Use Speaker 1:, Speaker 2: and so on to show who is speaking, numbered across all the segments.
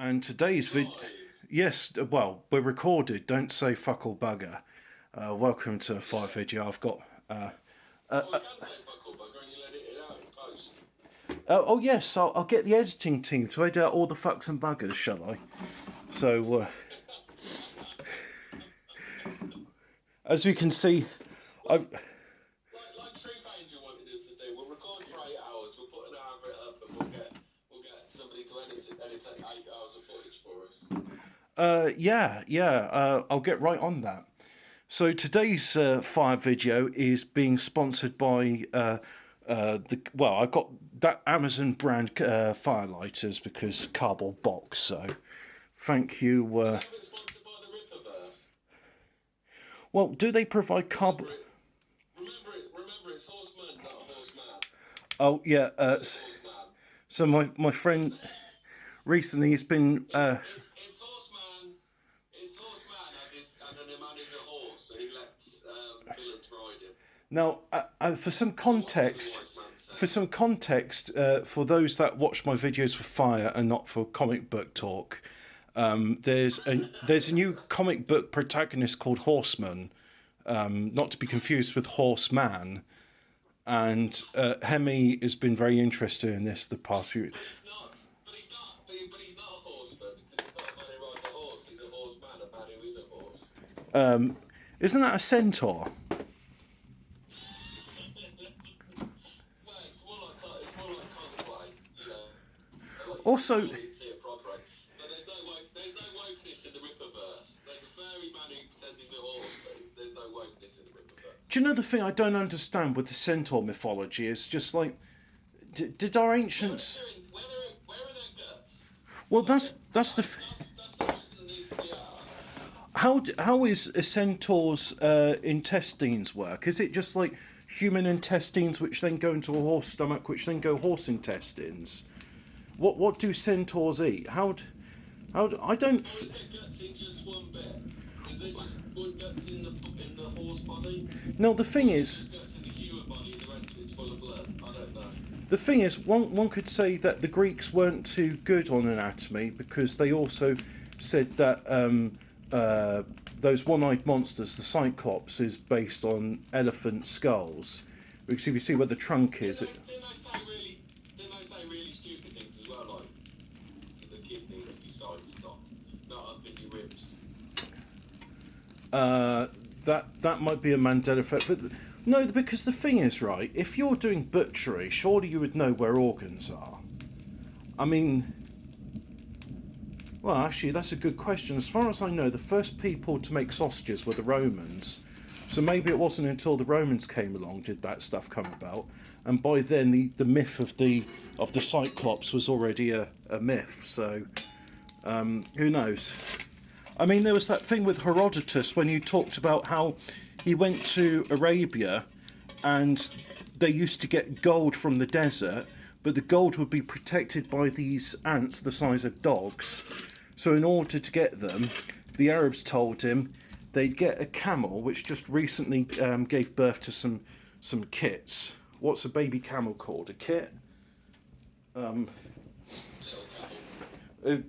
Speaker 1: And today's video, yes, well, we're recorded. Don't say fuck all bugger. Welcome to Five Video. I've got.
Speaker 2: Well, I can say fuck all bugger and you'll edit it out in post.
Speaker 1: Oh yes, I'll get the editing team to edit out all the fucks and buggers, shall I? So, as we can see, I've.
Speaker 2: Like Truth Angel wanted us to do, we'll record for 8 hours, we'll put an hour of it up, and we'll get somebody to edit 8 hours of footage for us.
Speaker 1: Yeah. I'll get right on that. So today's Fire Video is being sponsored by I got that Amazon brand firelighters because cardboard box. So thank you.
Speaker 2: Haven't sponsored by the Ripperverse.
Speaker 1: Well, do they provide cardboard?
Speaker 2: Remember, it's horseman, not horseman.
Speaker 1: Oh yeah.
Speaker 2: Horseman.
Speaker 1: So my friend recently has been.
Speaker 2: It's horseman. It's horseman as in a man is a horse, and he lets villains ride him.
Speaker 1: Now, for some context, for those that watch my videos for Fire and not for comic book talk, there's a new comic book protagonist called Horseman, not to be confused with Horseman, and Hemi has been very interested in this the past few.
Speaker 2: But he's not a horseman because he's not a man who rides a horse. He's a horseman, a man who is a horse.
Speaker 1: Isn't that a centaur?
Speaker 2: Well, it's more like cosplay, you know. Like,
Speaker 1: Also,
Speaker 2: you didn't see it properly. But there's no wokeness in the Ripperverse. There's a furry man who pretends he's a horse, but there's no wokeness in the Ripperverse.
Speaker 1: do you know the thing I don't understand with the centaur mythology is just like, did our ancients?
Speaker 2: Where are their guts?
Speaker 1: Well, that's the.
Speaker 2: That's the question that needs to be asked.
Speaker 1: How is a centaur's intestines work? Is it just like human intestines, which then go into a horse stomach, which then go horse intestines? What do centaurs eat? I don't.
Speaker 2: Or is there guts in just one bit? Is there just one guts in the horse body?
Speaker 1: No, the thing is,
Speaker 2: Guts in the human body and the rest of it's full of blood? I don't know.
Speaker 1: the thing is, one could say that the Greeks weren't too good on anatomy because they also said that those one-eyed monsters, the Cyclops, is based on elephant skulls. Because if you see where the trunk is,
Speaker 2: Didn't I say really stupid things as well, like the kidney that your sides not up in your ribs?
Speaker 1: that might be a Mandela effect. But no, because the thing is, right, if you're doing butchery, surely you would know where organs are. I mean, well, actually, that's a good question. As far as I know, the first people to make sausages were the Romans. So maybe it wasn't until the Romans came along did that stuff come about. And by then, the myth of the Cyclops was already a myth. So who knows? I mean, there was that thing with Herodotus when you talked about how he went to Arabia and they used to get gold from the desert, but the gold would be protected by these ants the size of dogs. So in order to get them, the Arabs told him they'd get a camel, which just recently gave birth to some kits. What's a baby camel called? A kit?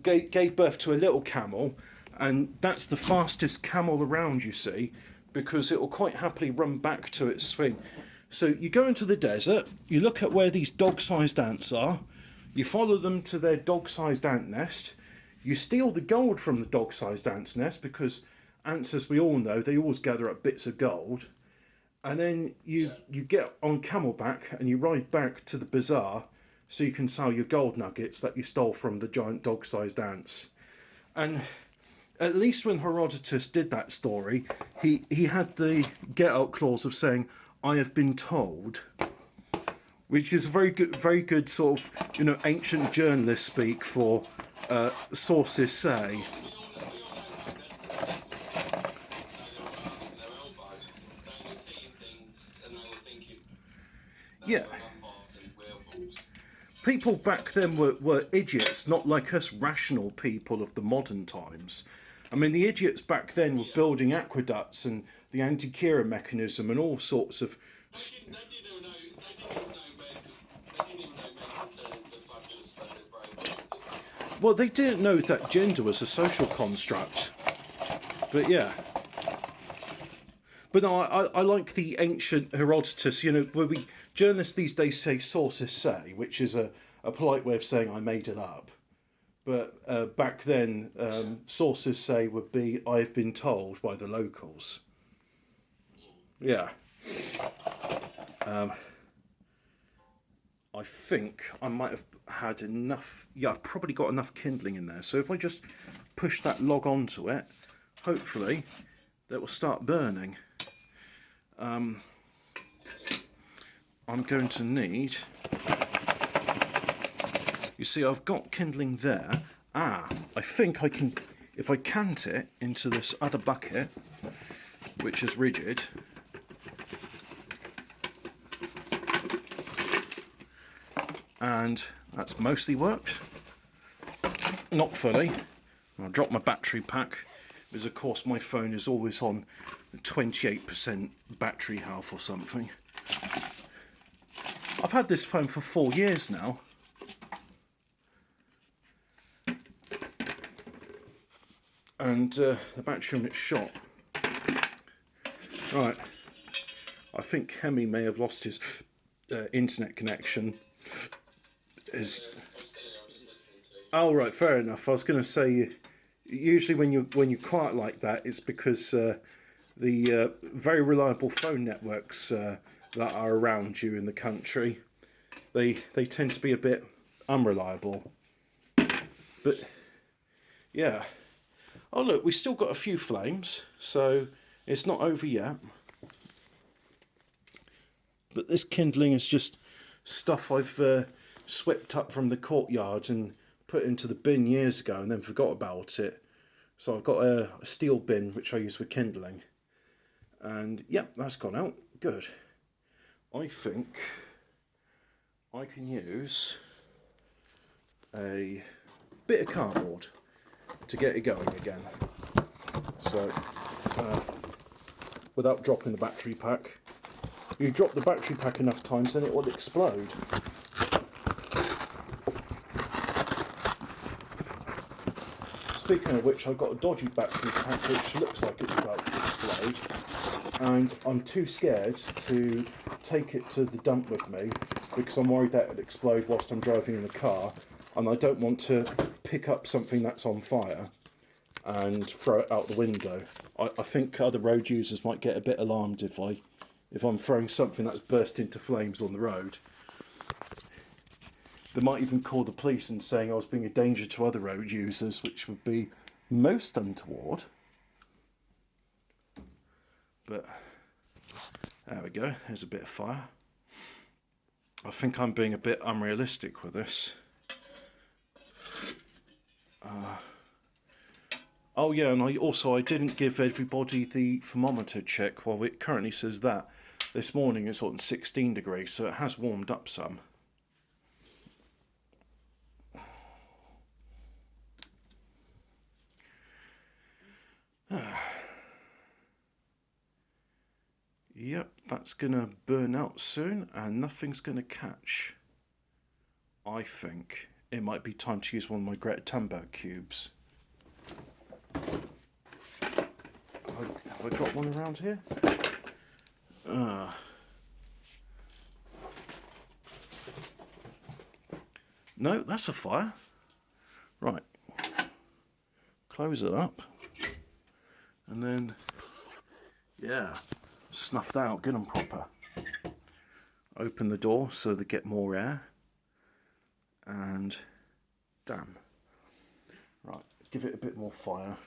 Speaker 1: Gave birth to a little camel, and that's the fastest camel around, you see, because it will quite happily run back to its thing. So you go into the desert, you look at where these dog-sized ants are, you follow them to their dog-sized ant nest, you steal the gold from the dog-sized ant's nest, because ants, as we all know, they always gather up bits of gold, and then you get on camelback and you ride back to the bazaar so you can sell your gold nuggets that you stole from the giant dog-sized ants. And at least when Herodotus did that story, he had the get-out clause of saying, "I have been told," which is a very good sort of, ancient journalist speak for sources say. Yeah. People back then were idiots, not like us rational people of the modern times. I mean, the idiots back then were building aqueducts and the anti-Kira mechanism and all sorts of.
Speaker 2: They didn't even know men could turn into fabulous brain.
Speaker 1: Well, they didn't know that gender was a social construct. But yeah. But no, I like the ancient Herodotus, you know, where journalists these days say sources say, which is a polite way of saying I made it up. But back then, sources say would be I've been told by the locals. Yeah. I think I might have had enough. Yeah, I've probably got enough kindling in there. So if I just push that log onto it, hopefully that will start burning. I'm going to need. You see, I've got kindling there. I think I can, if I cant it into this other bucket, which is rigid. And that's mostly worked. Not fully. I'll drop my battery pack, because of course my phone is always on 28% battery health or something. I've had this phone for 4 years now. And the battery on it's shot. Right. I think Hemi may have lost his internet connection. Oh right, fair enough. I was going to say, usually when you're quiet like that, it's because the very reliable phone networks that are around you in the country, they tend to be a bit unreliable. But yeah. Oh look, we've still got a few flames, so it's not over yet. But this kindling is just stuff I've swept up from the courtyard and put into the bin years ago and then forgot about it. So I've got a steel bin which I use for kindling. And yep, that's gone out. Good. I think I can use a bit of cardboard to get it going again. So, without dropping the battery pack. You drop the battery pack enough times and it will explode. Speaking of which, I've got a dodgy battery pack which looks like it's about to explode. And I'm too scared to take it to the dump with me because I'm worried that it'll explode whilst I'm driving in the car. And I don't want to pick up something that's on fire and throw it out the window. I think other road users might get a bit alarmed if I'm throwing something that's burst into flames on the road. They might even call the police and saying I was being a danger to other road users, which would be most untoward. But there we go, there's a bit of fire. I think I'm being a bit unrealistic with this. Oh yeah, and I didn't give everybody the thermometer check. Well, it currently says that. This morning it's on 16 degrees, so it has warmed up some. Yep, that's going to burn out soon and nothing's going to catch. I think it might be time to use one of my Greta Thunberg cubes. Have I got one around here? No, that's a fire. Right. Close it up. And then, yeah, snuff that out, get them proper. Open the door so they get more air. And, damn. Right, give it a bit more fire.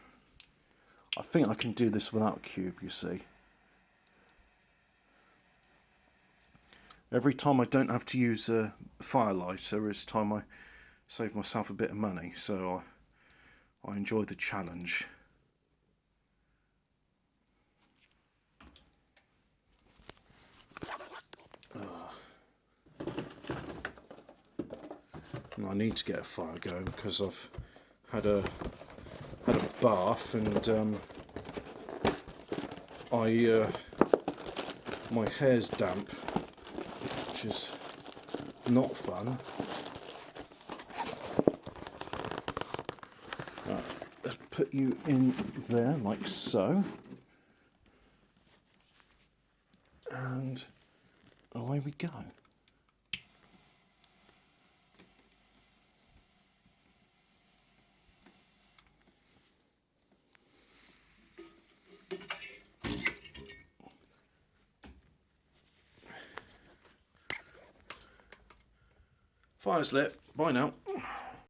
Speaker 1: I think I can do this without a cube, you see. Every time I don't have to use a firelighter is time I save myself a bit of money, so I enjoy the challenge. And I need to get a fire going because I've had a bath and my hair's damp, which is not fun. put you in there like so. And away we go. Fire's lit. Bye now.